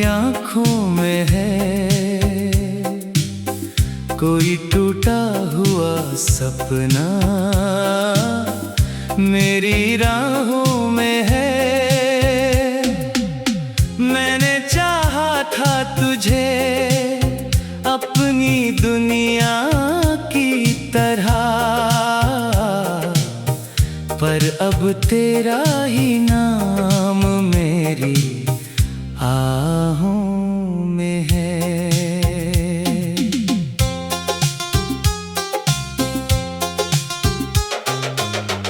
आंखों में है, कोई टूटा हुआ सपना मेरी राहों में है। मैंने चाहा था तुझे अपनी दुनिया की तरह, पर अब तेरा ही नाम मेरी आहों में है।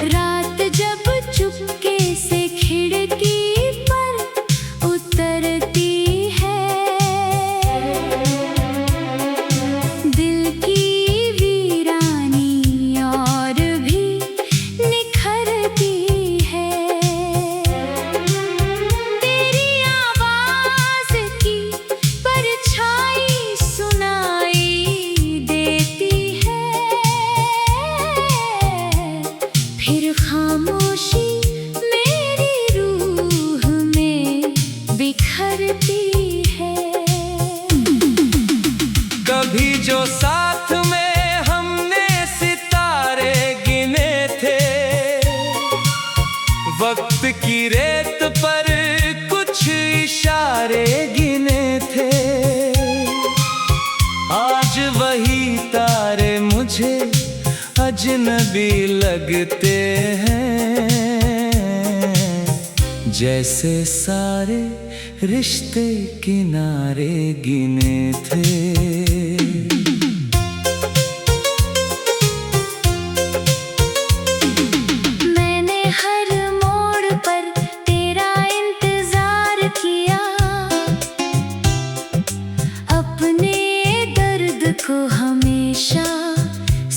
रात जब चुपके से खिड़की पर उतरती है, दिल की वीरानी और भी निखरती है। तेरी आवाज की परछाई सुनाई देती है, फिर खामोशी मेरी रूह में बिखरती है। कभी जो साथ में हमने सितारे गिने थे, वक्त की रेत पर कुछ इशारे गिने थे, आज वही तारे मुझे अजनबी लगते हैं। जैसे सारे रिश्ते किनारे गिने थे। मैंने हर मोड़ पर तेरा इंतजार किया, अपने दर्द को हमेशा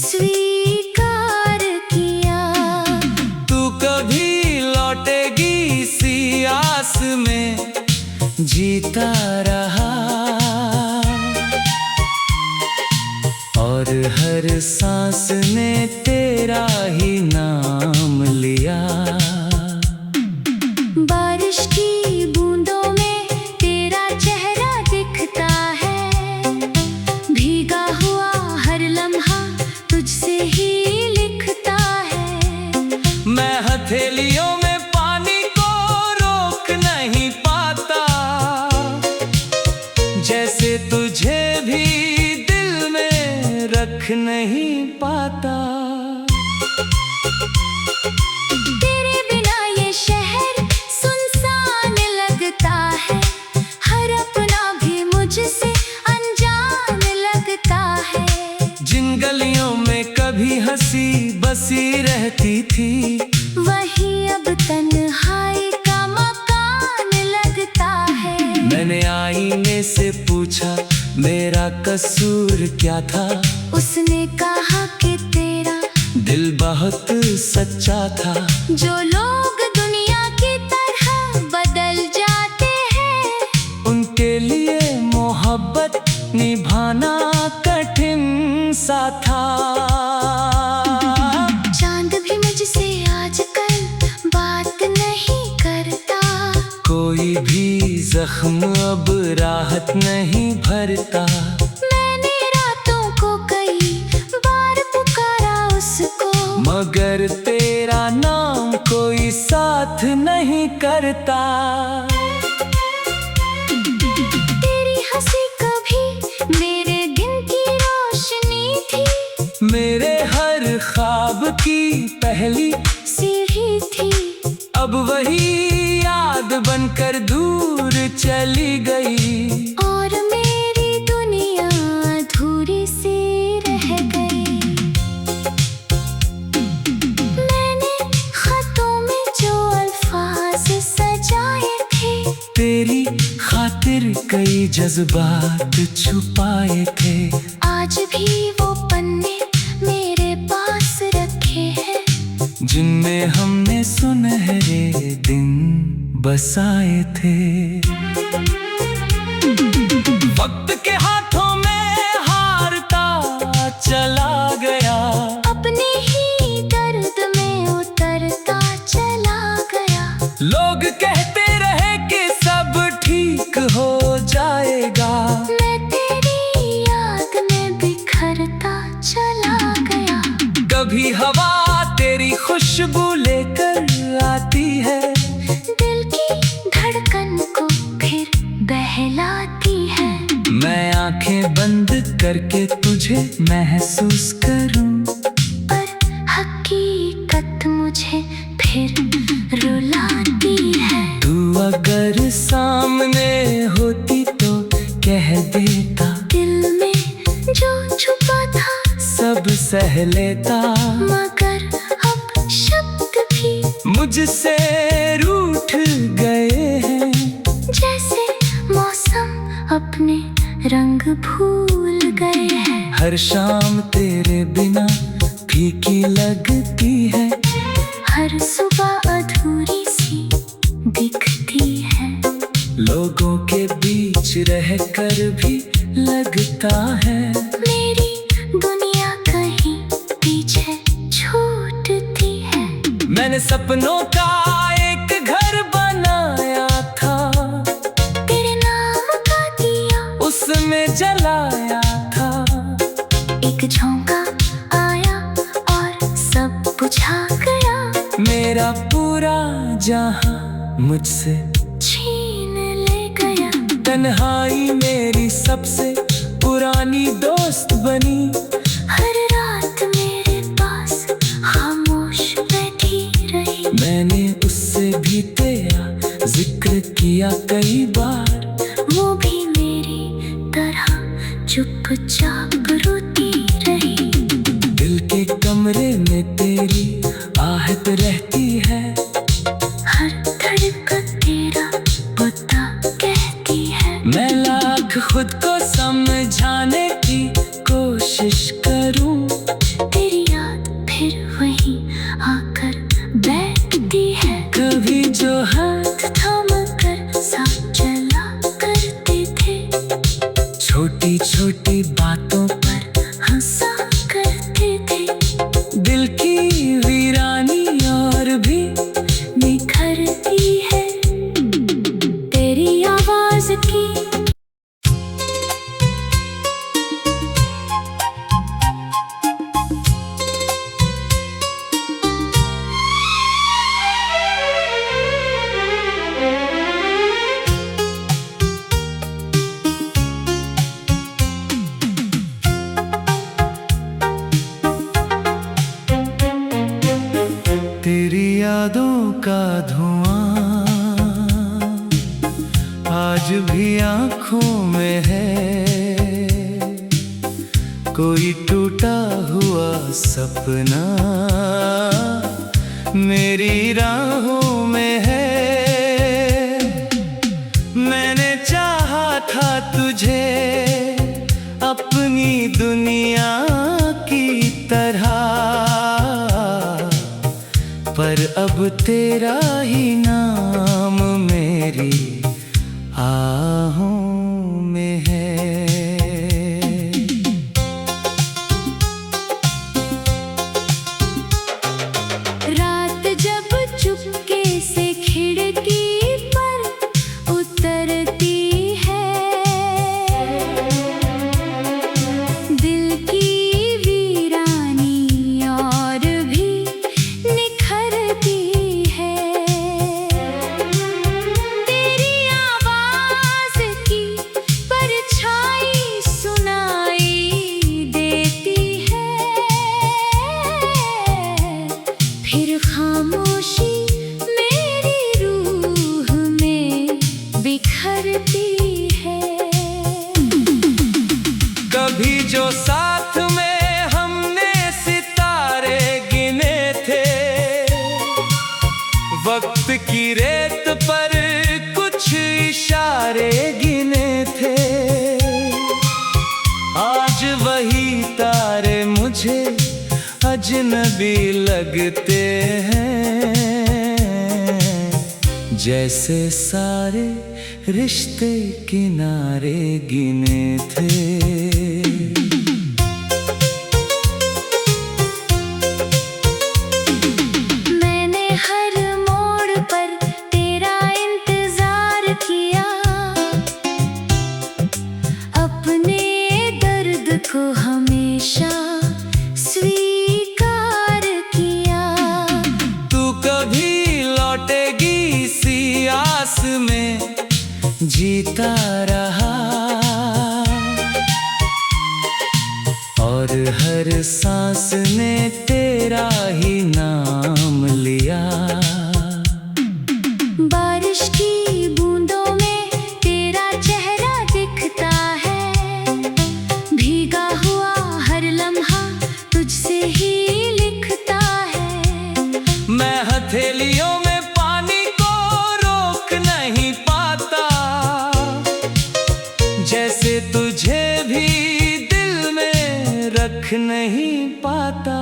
स्वीकार किया। तू कभी लौटेगी इसी आस में जीता रहा, और हर सांस ने तेरा ही नाम लिया। बारिश की बूंदों में तेरा चेहरा दिखता है, भीगा हुआ हर लम्हा तुझसे ही लिखता है। मैं हथेलियों में पानी को रोक नहीं पाता, जैसे तुझे भी दिल में रख नहीं पाता। तेरे बिना ये शहर सुनसान लगता है, हर अपना भी मुझसे अनजान लगता है। जिन गलियों में कभी हंसी बसी रहती थी, वही अब तन्हाई का मकान लगता है। मैंने आईने से पूछा मेरा कसूर क्या था, उसने कहा कि तेरा दिल बहुत सच्चा था। जो लोग दुनिया की तरह बदल जाते हैं, उनके लिए मोहब्बत निभाना कठिन सा था। चांद भी मुझसे आजकल बात नहीं करता, कोई भी जख्म अब राहत नहीं भरता। मैंने रातों को कई बार पुकारा उसको, मगर तेरा नाम कोई साथ नहीं करता। तेरी हंसी कभी मेरे दिन की रोशनी थी, मेरे हर ख्वाब की पहली सीढ़ी थी। अब वही याद बनकर दूर चली गई, और मेरी दुनिया अधूरी सी रह गई। मैंने खतों में जो अल्फाज सजाए थे, तेरी खातिर कई जज्बात छुपाए थे। आज भी वो पन्ने मेरे पास रखे हैं, जिनमें हमने सुनहरे दिन बसाए थे। वक्त के हाथों में हारता चला गया, अपने ही दर्द में उतरता चला गया। लोग कहते रहे कि सब ठीक हो जा, आंखें बंद करके तुझे महसूस करूं, पर हकीकत मुझे फिर रुलाती है। तू अगर सामने होती तो कह देता, दिल में जो छुपा था सब सह लेता। मगर अब शब्द भी मुझसे रूठ गए हैं, जैसे मौसम अपने रंग भूल गए हैं। हर शाम तेरे बिना फीकी लगती है, हर सुबह अधूरी सी दिखती है। लोगों के बीच रहकर भी लगता है मेरी दुनिया कहीं पीछे छूटती है। मैंने सपनों का एक घर बनाया था, तेरे नाम का दिया उसमें जलाया था। एक झोंका आया और सब बुझा गया। मेरा पूरा जहां मुझसे छीन ले गया। तन्हाई मेरी सबसे पुरानी दोस्त बनी। हर रात मेरे पास खामोश बैठी रही। मैंने उससे भी तेरा जिक्र किया कई बार, वो भी मेरी तरह चुपचाप रोती रही। दिल के कमरे में तेरी आहट रहती है, हर धड़कन तेरा पता कहती है। मैं लाख खुद को समझाने की कोशिश करूं, तेरी याद फिर वहीं आकर बैठती है। कभी जो हाथ थाम कर साथ चला करते थे। छोटी छोटी बातों पर हंसा करते थे। दिल की वीरानी और भी निखरती है तेरी आवाज की। तेरी यादों का धुआं आज भी आंखों में है। कोई टूटा हुआ सपना मेरी राहों में है। मैंने चाहा था तुझे अपनी दुनिया की तरह, पर अब तेरा ही नाम मेरी आहों में है। रात जब चुपके से खिड़की पर उतरती है, दिल की वीरानी और भी निखरती है। तेरी आवाज की परछाई सुनाई देती है। फिर खामोशी मेरी रूह में बिखरती है। कभी जो साथ में हमने सितारे गिने थे, वक्त की रेत पर कुछ इशारे गिने थे। आज वही तारे मुझे अजनबी लगते हैं, जैसे सारे रिश्ते किनारे गिने थे। मैंने हर मोड़ पर तेरा इंतजार किया, अपने दर्द को हमेशा स्वीकार किया। तू कभी लौटेगी आस में जीता रहा, जैसे तुझे भी दिल में रख नहीं पाता।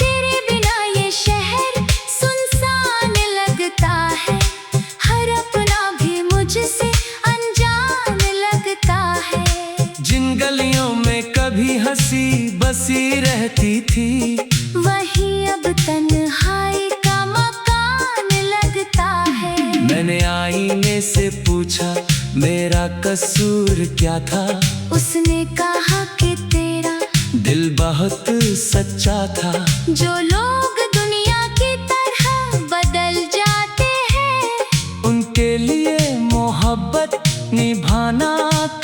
तेरे बिना ये शहर सुनसान लगता है, हर अपना भी मुझसे अनजान लगता है। जिन गलियों में कभी हंसी बसी रहती थी, वही अब तन्हाई का मकान लगता है। मैंने आईने से पूछा मेरा कसूर क्या था, उसने कहा कि तेरा दिल बहुत सच्चा था। जो लोग दुनिया की तरह बदल जाते हैं, उनके लिए मोहब्बत निभाना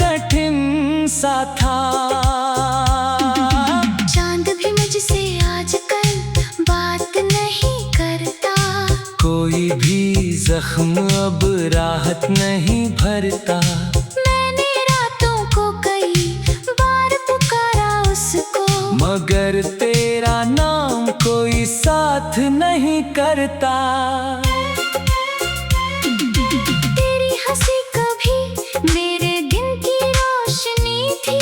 कठिन सा था। चांद भी मुझसे आजकल बात नहीं करता, कोई भी जख्म अब राहत नहीं भरता। मैंने रातों को कई बार पुकारा उसको, मगर तेरा नाम कोई साथ नहीं करता। तेरी हंसी कभी मेरे दिन की रोशनी थी,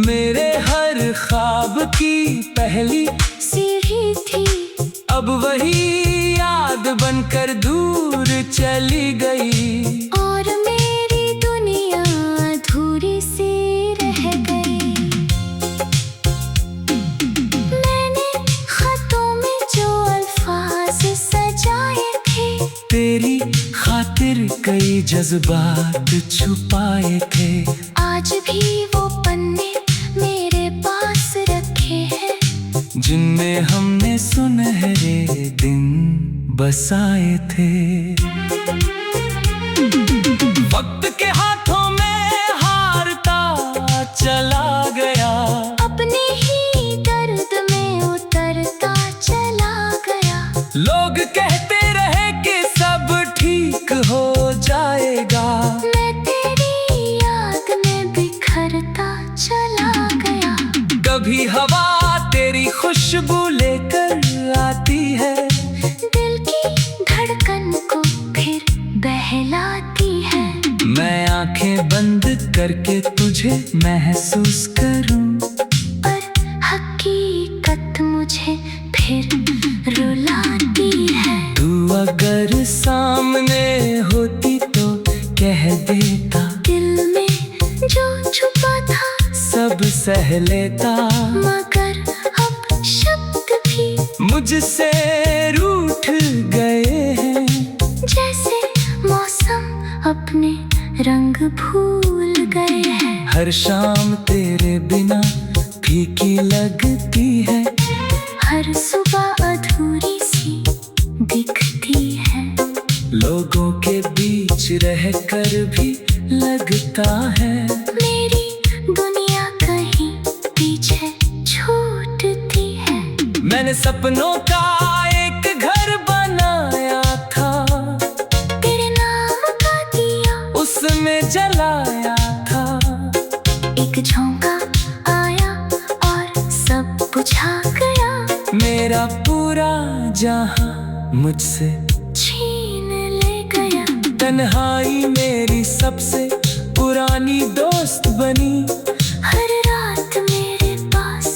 मेरे हर ख्वाब की पहली सीढ़ी थी। अब वही याद बनकर दूर चली गई, और मेरी दुनिया अधूरी सी रह गई। मैंने खतों में जो अल्फाज सजाए थे, तेरी खातिर कई जज्बात छुपाए थे। आज भी वो पन्ने मेरे पास रखे हैं, जिनमें हमने सुनहरे दिन बसाए थे। वक्त के हाथों में हारता चला गया, अपने ही दर्द में उतरता चला गया। लोग कहते रहे कि सब ठीक हो जाएगा, मैं तेरी याद में बिखरता चला गया। कभी हवा तेरी खुशबू लेकर आती है, दिल की धड़कन को फिर बहलाती है। मैं आंखें बंद करके तुझे महसूस करूं, पर हकीकत मुझे फिर रुलाती है। तू अगर सामने होती तो कह देता, दिल में जो छुपा था सब सह लेता। मगर अब शब्द भी मुझसे रूठ गए हैं, जैसे मौसम अपने रंग भूल गए हैं। हर शाम तेरे बिना फीकी लगती है, हर सुबह अधूरी सी दिखती है। लोगों के बीच रहकर भी लगता है, मेरी दुनिया कहीं पीछे छूटती है। मैंने सपनों का एक घर बनाया था, तेरे नाम का दिया उसमें जलाया था। एक झोंका आया और सब बुझा गया, मेरा पूरा जहां मुझसे छीन ले गया। तन्हाई मेरी सबसे पुरानी दोस्त बनी, हर रात मेरे पास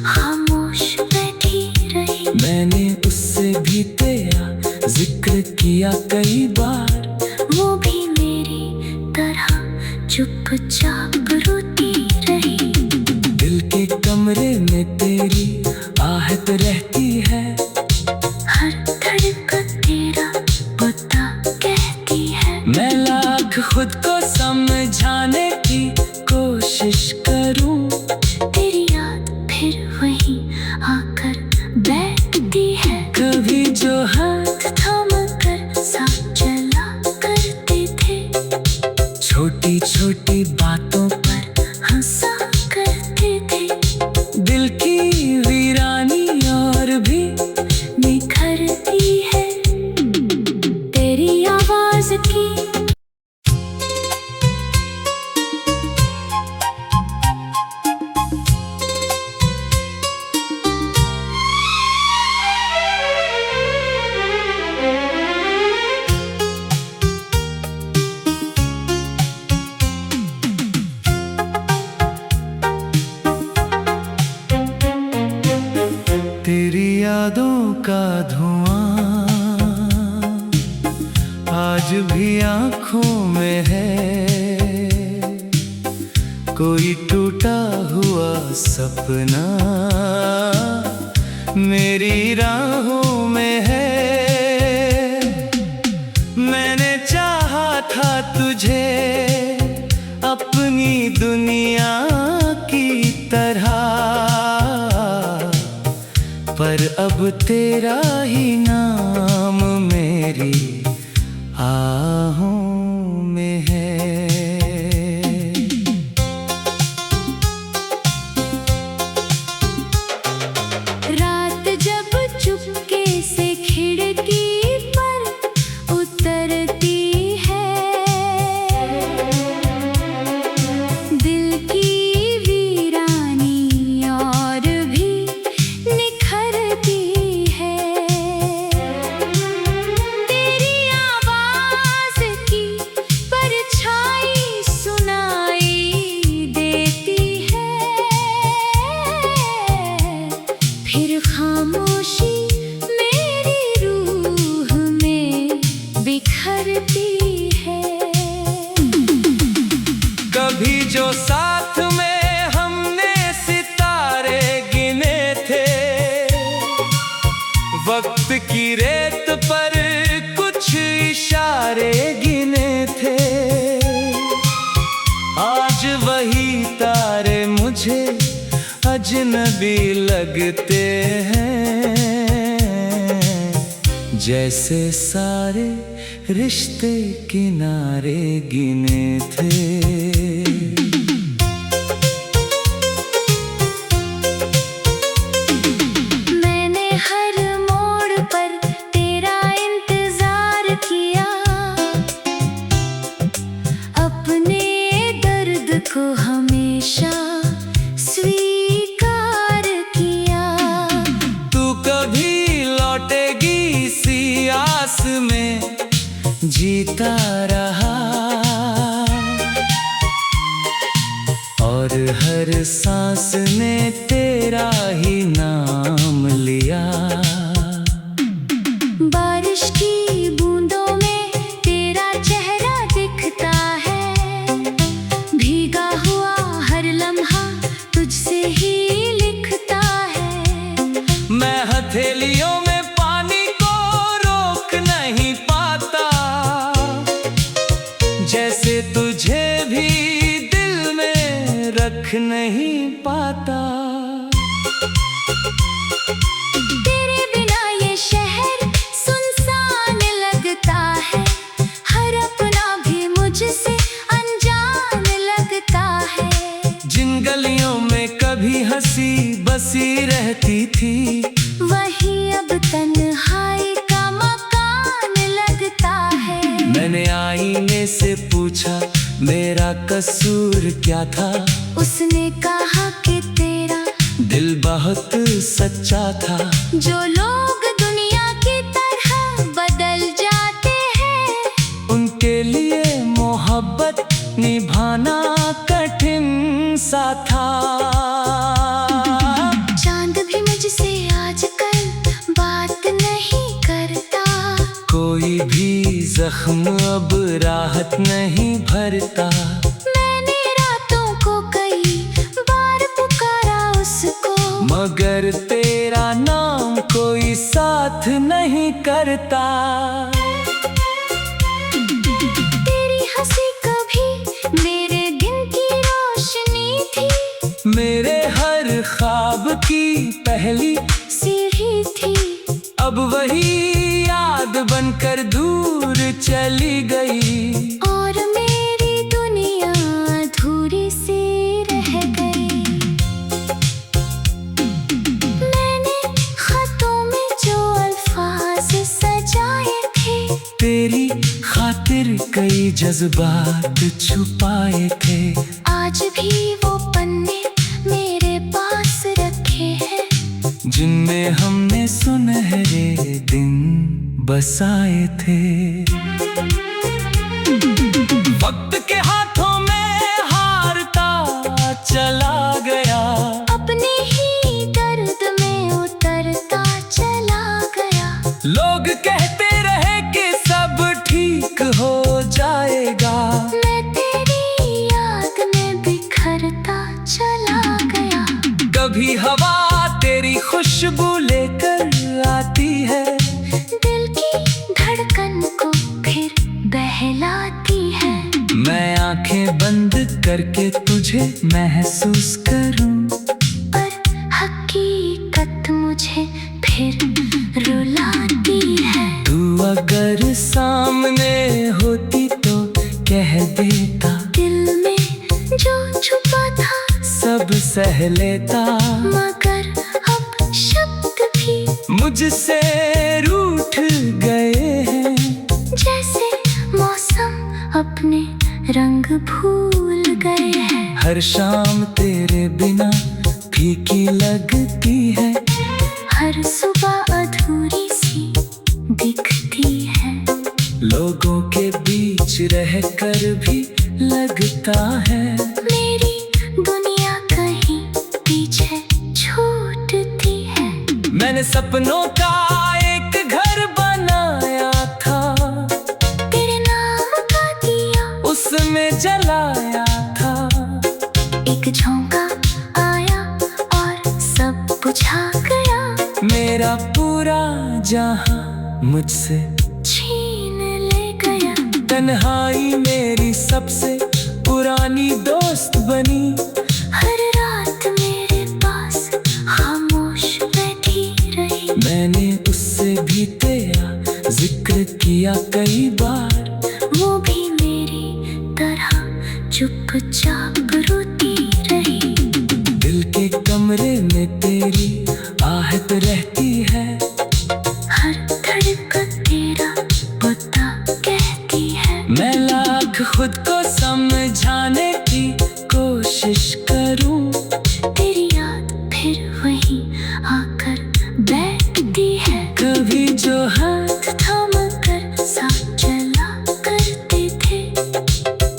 खामोश बैठी रही। मैंने उससे भी तेरा जिक्र किया कई बार, वो भी मेरी तरह चुपचाप रोती रही। दिल के कमरे में तेरी आहट रहती है, हर धड़कन तेरा पता कहती है। मैं लाख खुद को समझाने की कोशिश करूं, तेरी याद फिर वहीं आकर बैठती है। कभी जो हाथ थाम कर साथ चला करते थे, छोटी छोटी बातों पर हंसा करते थे। दिल की वीरानी और भी निखरती है तेरी आवाज की। का धुआं आज भी आँखों में है। कोई टूटा हुआ सपना मेरी राहों में है। मैंने चाहा था तुझे अपनी दुनिया की तरह, पर अब तेरा ही नाम मेरी आहों में है। रात जब चुपके से खिड़की पर उतरती है, दिल की वीरानी और भी निखरती है। तेरी आवाज़ की परछाई सुनाई देती है, फिर खामोशी मेरी रूह में बिखरती है। कभी जो साथ में हमने सितारे गिने थे, वक्त की रेत पर कुछ इशारे गिने थे। आज वही तारे मुझे अजनबी लगते हैं, जैसे सारे रिश्ते किनारे गिने थे। मैंने हर मोड़ पर तेरा इंतजार किया, अपने दर्द को हमेशा स्वीकार किया। तू कभी लौटेगी इसी आस में जीता रहा, और हर सांस ने तेरा ही नाम लिया। बारिश की बूंदों में तेरा चेहरा दिखता है, भीगा हुआ हर लम्हा तुझसे ही लिखता है। मैं हथेलियों में पानी को रोक नहीं पाता, जैसे तुझे भी दिल में रख नहीं पाता। तेरे बिना ये शहर सुनसान लगता है, हर अपना भी मुझसे अनजान लगता है। जिन गलियों में कभी हंसी बसी रहती थी, वही अब तन्हाई का मकान लगता है। मैंने आईने से पूछा मेरा कसूर क्या था, उसने कहा कि तेरा दिल बहुत सच्चा था। जो लोग दुनिया की तरह बदल जाते हैं, उनके लिए मोहब्बत निभाना कठिन सा था। चांद भी मुझसे आजकल बात नहीं करता, कोई भी जख्म अब राहत नहीं भरता। मैंने रातों को कई बार पुकारा उसको, मगर तेरा नाम कोई साथ नहीं करता। तेरी हंसी कभी मेरे दिन की रोशनी थी, मेरे हर ख्वाब की पहली सीढ़ी थी। अब वही याद बनकर दूर चली गई, और मेरी दुनिया अधूरी सी रह गई। मैंने खतों में जो अल्फाज सजाए थे, तेरी खातिर कई जज्बात छुपाए थे। आज भी वो पन्ने मेरे पास रखे हैं, जिनमें हमने सुनहरे दिन बसाए थे। वक्त के हाथों में हारता चला गया, अपने ही दर्द में उतरता चला आंखें बंद करके तुझे महसूस करूं, पर हकीकत मुझे फिर रुलाती है। तू अगर सामने होती तो कह देता, दिल में जो छुपा था सब सह लेता। मगर अब शब्द भी मुझसे रूठ गए हैं, जैसे मौसम अपने रंग भूल गए हैं। हर शाम तेरे बिना फीकी लगती है, हर सुबह अधूरी सी दिखती है। लोगों के बीच रहकर भी लगता है मेरी दुनिया कहीं पीछे छूटती है। मैंने सपनों का एक घर बनाया था, तेरे नाम का दिया उसमें जलाया था। एक झोंका आया और सब बुझा गया। मेरा पूरा जहां मुझसे छीन ले गया। तन्हाई मेरी सबसे पुरानी दोस्त बनी। हर रात मेरे पास खामोश बैठी रही। मैंने उससे भी तेरा जिक्र किया कई बार, वो भी मेरी तरह चुपचाप रोती रही। दिल के कमरे में तेरी आहट रहती है, हर धड़कन तेरा पता कहती है। मैं लाख खुद को समझाने की कोशिश करूं, तेरी याद फिर वहीं आकर बैठती है। कभी जो हाथ थाम कर साथ चला करते थे,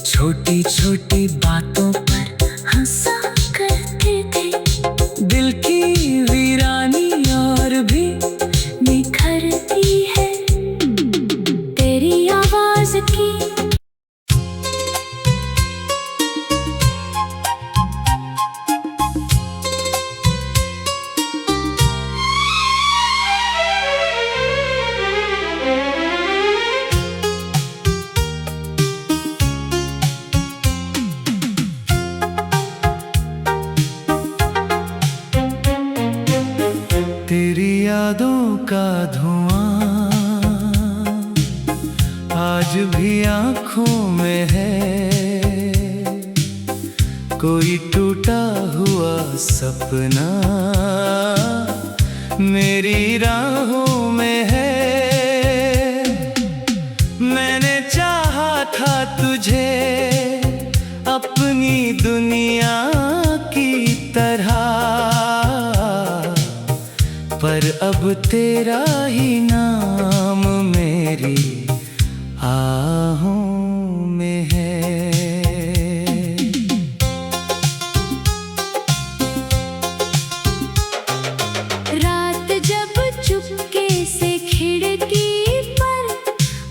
छोटी छोटी बातों पर हंसा करते थे। दिल की वीरानी और भी निखरती है तेरी आवाज की। तेरी यादों का धुआं आज भी आँखों में है, कोई टूटा हुआ सपना मेरी राहों में है। मैंने चाहा था तुझे अपनी दुनिया की तरह, पर अब तेरा ही नाम मेरी आहों में है। रात जब चुपके से खिड़की पर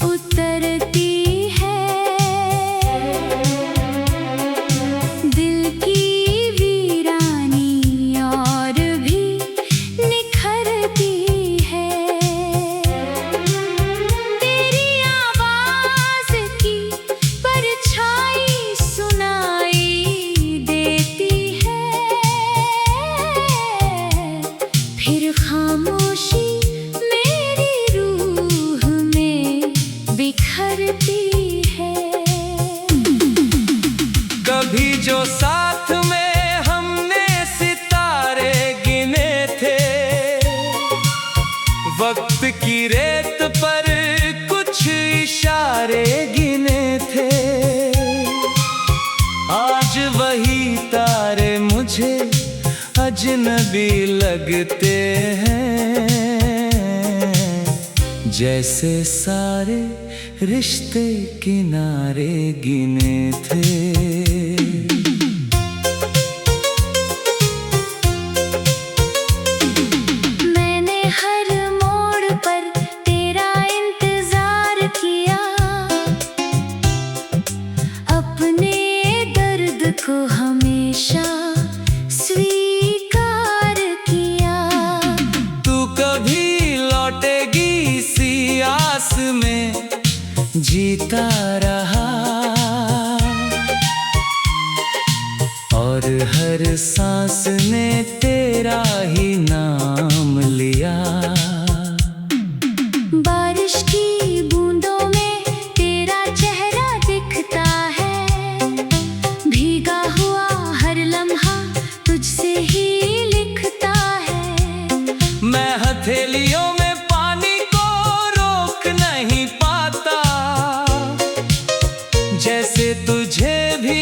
उतरती है, दिल की वीरानी और भी निखरती है। तेरी आवाज की परछाई सुनाई देती है, फिर खामोशी मेरी रूह में बिखरती है। कभी जो साथ में हमने सितारे गिने थे, वक्त की रेत पर कुछ इशारे गिने थे। आज वही तारे मुझे अजनबी लगते हैं, जैसे सारे रिश्ते किनारे गिने थे। मैंने हर मोड़ पर तेरा इंतजार किया, अपने दर्द को हमेशा स्वीकार किया। तू कभी लौटेगी इसी आस में जीता रहा, तुझे भी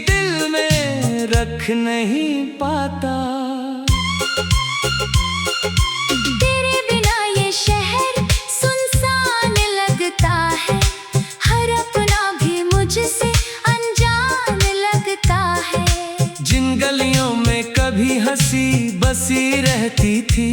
दिल में रख नहीं पाता। तेरे बिना ये शहर सुनसान लगता है, हर अपना भी मुझसे अनजान लगता है। जिन गलियों में कभी हंसी बसी रहती थी,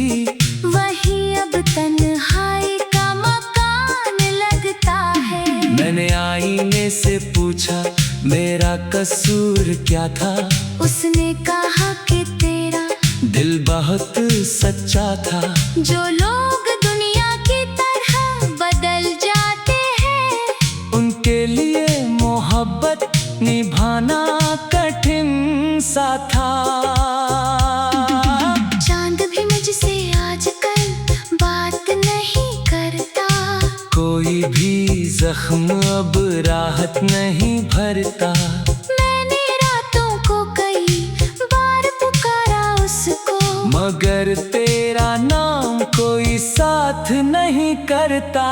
वही अब तन्हाई का मकान लगता है। मैंने आईने से पूछा मेरा कसूर क्या था, उसने कहा कि तेरा दिल बहुत सच्चा था। जो लोग दुनिया की तरह बदल जाते हैं, उनके लिए मोहब्बत निभाना कठिन सा था। चांद भी मुझसे आजकल बात नहीं करता, कोई भी जख्म अब राहत नहीं भरता। मैंने रातों को कई बार पुकारा उसको, मगर तेरा नाम कोई साथ नहीं करता।